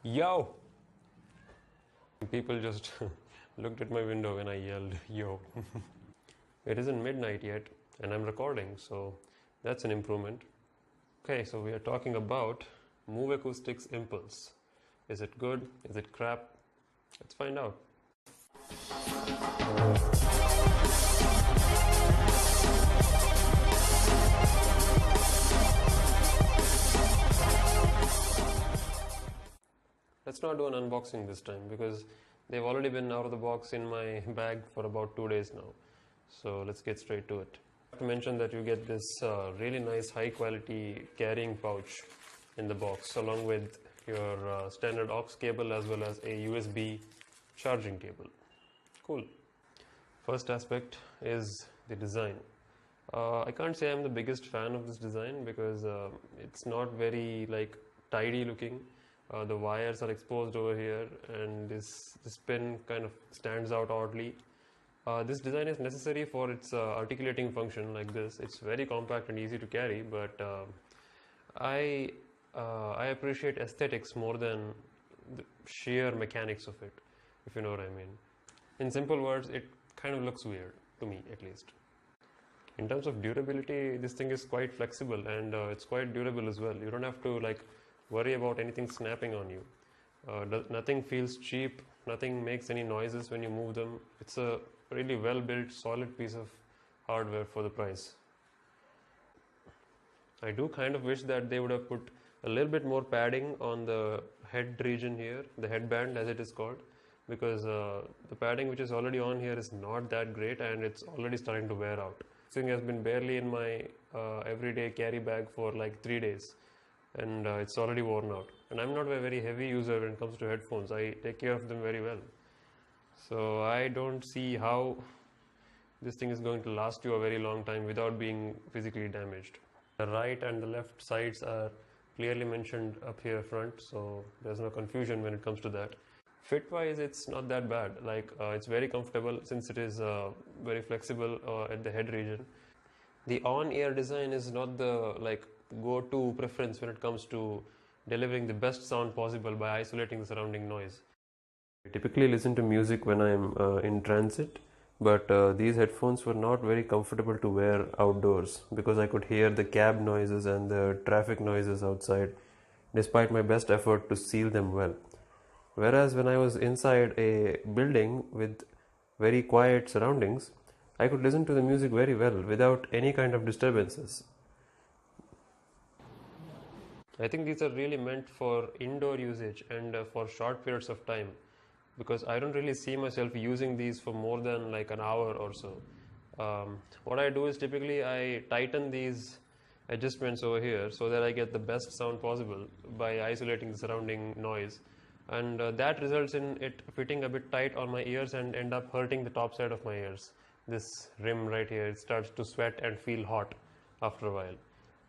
Yo! People just looked at my window when I yelled, yo. It isn't midnight yet, and I'm recording, so that's an improvement. Okay, so we are talking about Muveacoustics Impulse. Is it good? Is it crap? Let's find out. Let's not do an unboxing this time because they've already been out of the box in my bag for about 2 days now. So let's get straight to it. I have to mention that you get this really nice high quality carrying pouch in the box along with your standard aux cable as well as a USB charging cable. Cool. First aspect is the design. I can't say I'm the biggest fan of this design because it's not very tidy looking. The wires are exposed over here and this pin kind of stands out oddly. This design is necessary for its articulating function like this. It's very compact and easy to carry, but I appreciate aesthetics more than the sheer mechanics of it, if you know what I mean. In simple words, it kind of looks weird to me at least. In terms of durability, this thing is quite flexible and it's quite durable as well. You don't have to worry about anything snapping on you. Nothing feels cheap, nothing makes any noises when you move them. It's a really well built solid piece of hardware for the price. I do kind of wish that they would have put a little bit more padding on the head region here, the headband as it is called, because the padding which is already on here is not that great and it's already starting to wear out. This thing has been barely in my everyday carry bag for like 3 days and it's already worn out. And I'm not a very heavy user when it comes to headphones. I take care of them very well. So I don't see how this thing is going to last you a very long time without being physically damaged. The right and the left sides are clearly mentioned up here front, so there's no confusion when it comes to that. Fit wise, it's not that bad. It's very comfortable since it is very flexible at the head region. The on-ear design is not the go-to preference when it comes to delivering the best sound possible by isolating the surrounding noise. I typically listen to music when I'm in transit, but these headphones were not very comfortable to wear outdoors because I could hear the cab noises and the traffic noises outside despite my best effort to seal them well. Whereas when I was inside a building with very quiet surroundings, I could listen to the music very well without any kind of disturbances. I think these are really meant for indoor usage and for short periods of time because I don't really see myself using these for more than like an hour or so. What I do is typically I tighten these adjustments over here so that I get the best sound possible by isolating the surrounding noise, and that results in it fitting a bit tight on my ears and end up hurting the top side of my ears. This rim right here, it starts to sweat and feel hot after a while,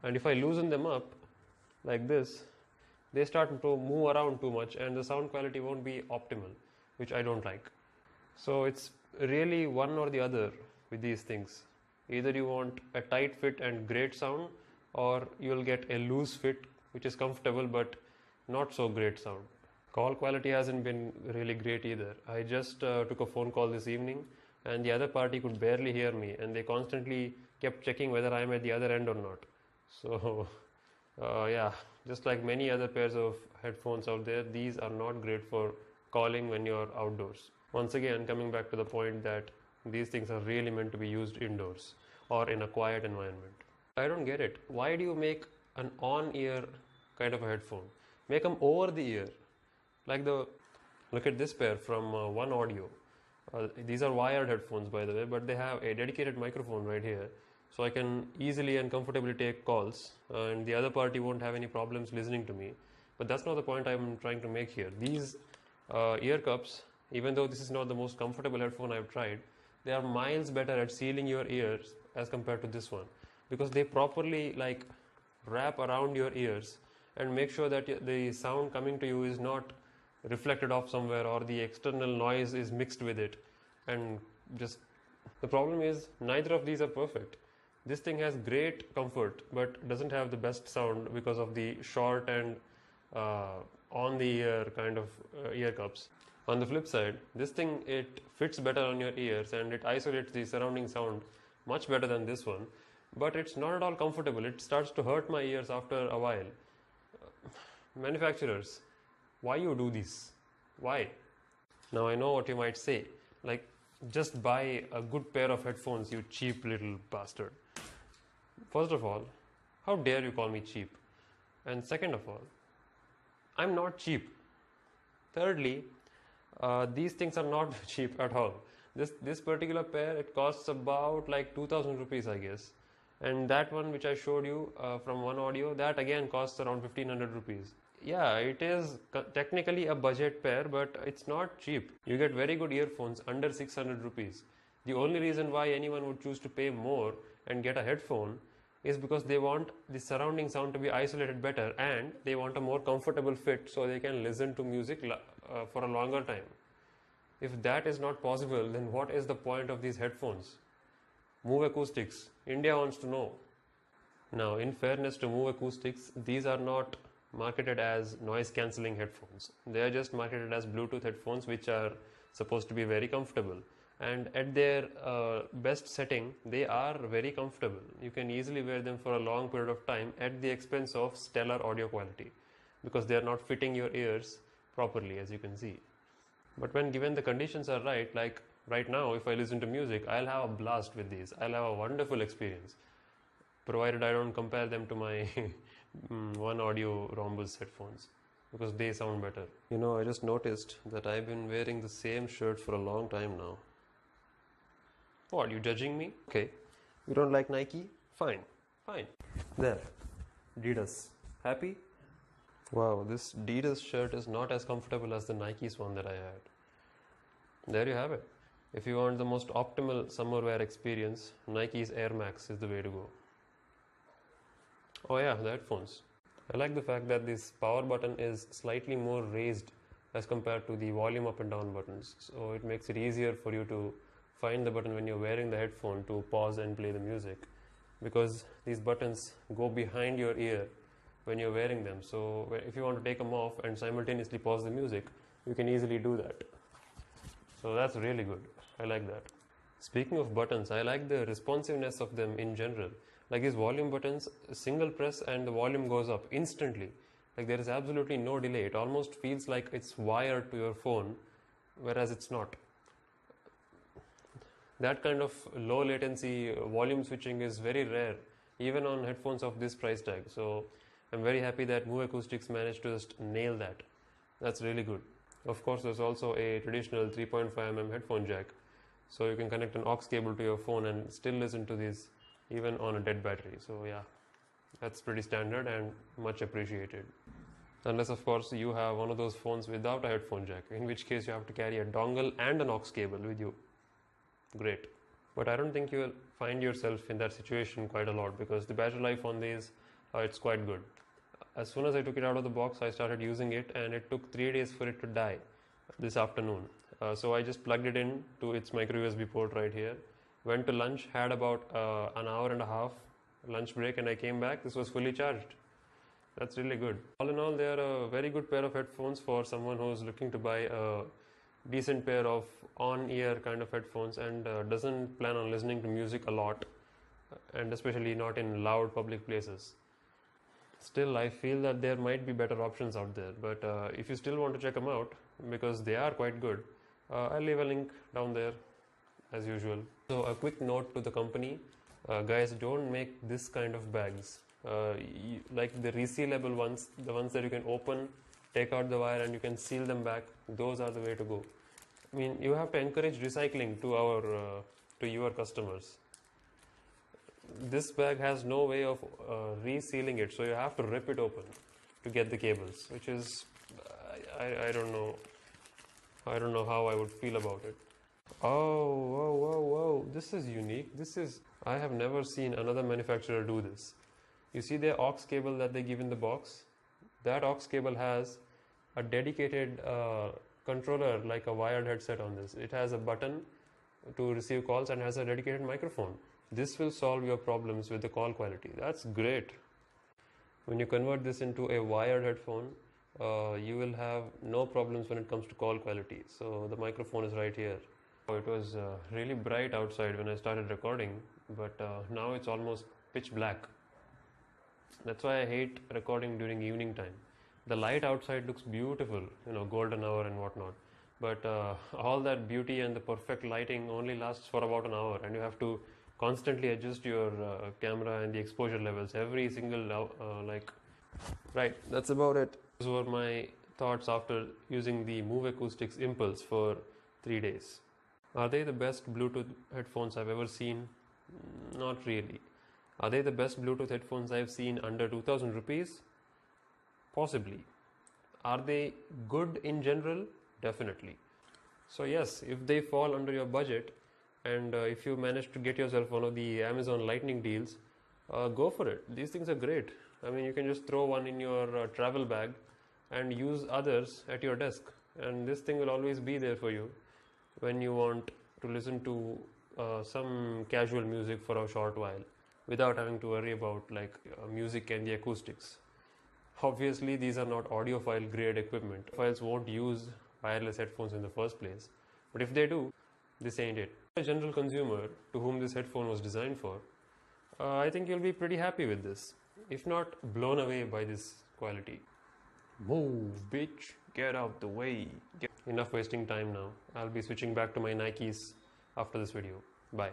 and if I loosen them up like this, they start to move around too much and the sound quality won't be optimal, which I don't like. So it's really one or the other with these things. Either you want a tight fit and great sound, or you'll get a loose fit which is comfortable but not so great sound. Call quality hasn't been really great either. I just took a phone call this evening and the other party could barely hear me and they constantly kept checking whether I'm at the other end or not. So yeah, just like many other pairs of headphones out there, these are not great for calling when you're outdoors. Once again, coming back to the point that these things are really meant to be used indoors or in a quiet environment. I don't get it. Why do you make an on-ear kind of a headphone? Make them over the ear. Look at this pair from One Audio. These are wired headphones, by the way, but they have a dedicated microphone right here. So I can easily and comfortably take calls and the other party won't have any problems listening to me. But that's not the point I'm trying to make here. These ear cups, even though this is not the most comfortable headphone I've tried, they are miles better at sealing your ears as compared to this one because they properly wrap around your ears and make sure that the sound coming to you is not reflected off somewhere or the external noise is mixed with it. And just the problem is neither of these are perfect. This thing has great comfort but doesn't have the best sound because of the short and on the ear kind of ear cups. On the flip side, this thing, it fits better on your ears and it isolates the surrounding sound much better than this one, but it's not at all comfortable. It starts to hurt my ears after a while. Manufacturers, why you do this? Why? Now I know what you might say, like, just buy a good pair of headphones, you cheap little bastard. First of all, how dare you call me cheap? And second of all, I'm not cheap. Thirdly, these things are not cheap at all. This particular pair, it costs about like 2000 rupees, I guess. And that one which I showed you from One Audio, that again costs around 1500 rupees. Yeah, it is technically a budget pair, but it's not cheap. You get very good earphones under 600 rupees. The only reason why anyone would choose to pay more and get a headphone is because they want the surrounding sound to be isolated better and they want a more comfortable fit so they can listen to music for a longer time. If that is not possible, then what is the point of these headphones? Muveacoustics, India wants to know. Now, in fairness to Muveacoustics, these are not marketed as noise cancelling headphones. They are just marketed as Bluetooth headphones, which are supposed to be very comfortable. And at their best setting, they are very comfortable. You can easily wear them for a long period of time at the expense of stellar audio quality, because they are not fitting your ears properly, as you can see. But when given the conditions are right, like right now, if I listen to music, I'll have a blast with these. I'll have a wonderful experience, provided I don't compare them to my One Audio Rhombus headphones, because they sound better. You know, I just noticed that I've been wearing the same shirt for a long time now. What, you judging me? Okay. You don't like Nike? Fine. Fine. There. Adidas. Happy? Wow, this Adidas shirt is not as comfortable as the Nike's one that I had. There you have it. If you want the most optimal summer wear experience, Nike's Air Max is the way to go. Oh yeah, the headphones. I like the fact that this power button is slightly more raised as compared to the volume up and down buttons. So it makes it easier for you to find the button when you're wearing the headphone to pause and play the music, because these buttons go behind your ear when you're wearing them. So if you want to take them off and simultaneously pause the music, you can easily do that. So that's really good. I like that. Speaking of buttons, I like the responsiveness of them in general. Like these volume buttons, single press and the volume goes up instantly. Like there is absolutely no delay. It almost feels like it's wired to your phone, whereas it's not. That kind of low latency volume switching is very rare, even on headphones of this price tag. So I'm very happy that Muveacoustics managed to just nail that. That's really good. Of course, there's also a traditional 3.5mm headphone jack, so you can connect an aux cable to your phone and still listen to these even on a dead battery. So yeah, that's pretty standard and much appreciated. Unless of course you have one of those phones without a headphone jack, in which case you have to carry a dongle and an aux cable with you. Great. But I don't think you'll find yourself in that situation quite a lot, because the battery life on these, it's quite good. As soon as I took it out of the box, I started using it, and it took 3 days for it to die this afternoon. So I just plugged it in to its micro USB port right here, went to lunch, had about an hour and a half lunch break, and I came back. This was fully charged. That's really good. All in all, they are a very good pair of headphones for someone who's looking to buy a decent pair of on-ear kind of headphones and doesn't plan on listening to music a lot, and especially not in loud public places. Still, I feel that there might be better options out there, but if you still want to check them out, because they are quite good, I'll leave a link down there as usual. So a quick note to the company, guys, don't make this kind of bags. Like the resealable ones, the ones that you can open, take out the wire and you can seal them back, those are the way to go. I mean, you have to encourage recycling to your customers. This bag has no way of resealing it, so you have to rip it open to get the cables, which is, I don't know. I don't know how I would feel about it. Oh, whoa, whoa, whoa, this is unique. I have never seen another manufacturer do this. You see the aux cable that they give in the box? That aux cable has a dedicated controller, like a wired headset on this. It has a button to receive calls and has a dedicated microphone. This will solve your problems with the call quality. That's great. When you convert this into a wired headphone, you will have no problems when it comes to call quality. So the microphone is right here. It was really bright outside when I started recording, but now it's almost pitch black. That's why I hate recording during evening time. The light outside looks beautiful, golden hour and whatnot. But all that beauty and the perfect lighting only lasts for about an hour, and you have to constantly adjust your camera and the exposure levels every single Right, that's about it. Those were my thoughts after using the Muveacoustics Impulse for 3 days. Are they the best Bluetooth headphones I've ever seen? Not really. Are they the best Bluetooth headphones I've seen under 2000 rupees? Possibly. Are they good in general? Definitely. So yes, if they fall under your budget, and if you manage to get yourself one of the Amazon Lightning deals, go for it. These things are great. I mean, you can just throw one in your travel bag and use others at your desk, and this thing will always be there for you when you want to listen to some casual music for a short while without having to worry about music and the acoustics. Obviously, these are not audiophile grade equipment. Files won't use wireless headphones in the first place, but if they do, this ain't it. A general consumer to whom this headphone was designed for, I think you'll be pretty happy with this, if not blown away by this quality. Move, bitch, get out the way. Enough wasting time now. I'll be switching back to my Nikes after this video. Bye.